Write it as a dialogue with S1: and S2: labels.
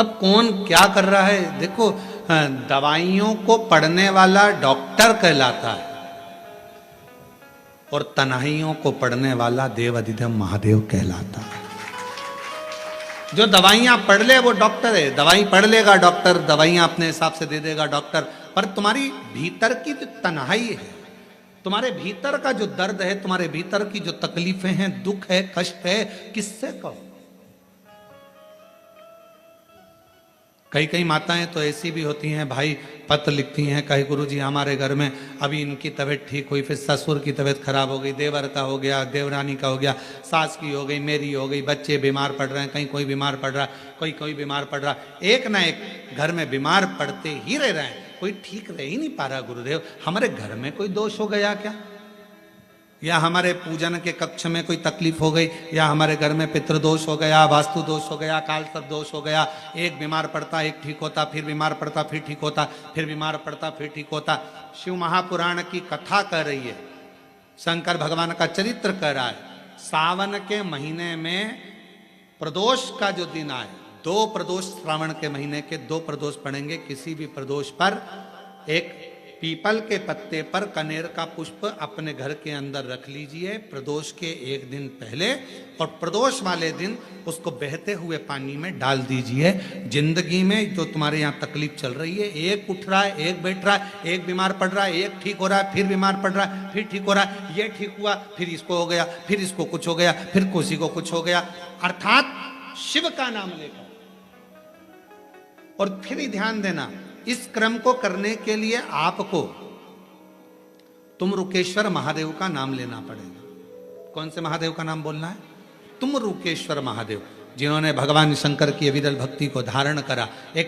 S1: अब कौन क्या कर रहा है देखो, दवाइयों को पढ़ने वाला डॉक्टर कहलाता है और तन्हाइयों को पढ़ने वाला देव अधिदेव महादेव कहलाता है। जो दवाइयां पढ़ ले वो डॉक्टर है, दवाई पढ़ लेगा डॉक्टर, दवाइयां अपने हिसाब से दे देगा डॉक्टर, पर तुम्हारी भीतर की जो तन्हाई है, तुम्हारे भीतर का जो दर्द है, तुम्हारे भीतर की जो तकलीफें हैं, दुख है, कष्ट है, किससे कहो। कई कई माताएं तो ऐसी भी होती हैं भाई, पत्र लिखती हैं, कहे गुरुजी हमारे घर में अभी इनकी तबीयत ठीक हुई, फिर ससुर की तबीयत खराब हो गई, देवर का हो गया, देवरानी का हो गया, सास की हो गई, मेरी हो गई, बच्चे बीमार पड़ रहे हैं, कहीं कोई बीमार पड़ रहा है, कोई बीमार पड़ रहा है, एक ना एक घर में बीमार पड़ते ही रह रहे हैं, कोई ठीक रह ही नहीं पा रहा। गुरुदेव हमारे घर में कोई दोष हो गया क्या, या हमारे पूजन के कक्ष में कोई तकलीफ हो गई, या हमारे घर में पितृदोष हो गया, वास्तु दोष हो गया, काल सर्प दोष हो गया, एक बीमार पड़ता एक ठीक होता, फिर बीमार पड़ता फिर ठीक होता, फिर बीमार पड़ता फिर ठीक होता। शिव महापुराण की कथा कर रही है, शंकर भगवान का चरित्र कर रहा है। सावन के महीने में प्रदोष का जो दिन आए, 2 प्रदोष श्रावण के महीने के 2 प्रदोष पड़ेंगे, किसी भी प्रदोष पर एक पीपल के पत्ते पर कनेर का पुष्प अपने घर के अंदर रख लीजिए प्रदोष के एक दिन पहले, और प्रदोष वाले दिन उसको बहते हुए पानी में डाल दीजिए। जिंदगी में जो तुम्हारे यहाँ तकलीफ चल रही है, एक उठ रहा है, एक बैठ रहा है, एक बीमार पड़ रहा है, एक ठीक हो रहा है, फिर बीमार पड़ रहा है, फिर ठीक हो रहा है, ये ठीक हुआ, फिर इसको हो गया, फिर इसको कुछ हो गया, फिर किसी को कुछ हो गया, अर्थात शिव का नाम लेकर। और फिर ही ध्यान देना, इस क्रम को करने के लिए आपको तुम रुकेश्वर महादेव का नाम लेना पड़ेगा। कौन से महादेव का नाम बोलना है? तुम रुकेश्वर महादेव, जिन्होंने भगवान शंकर की अविरल भक्ति को धारण करा। एक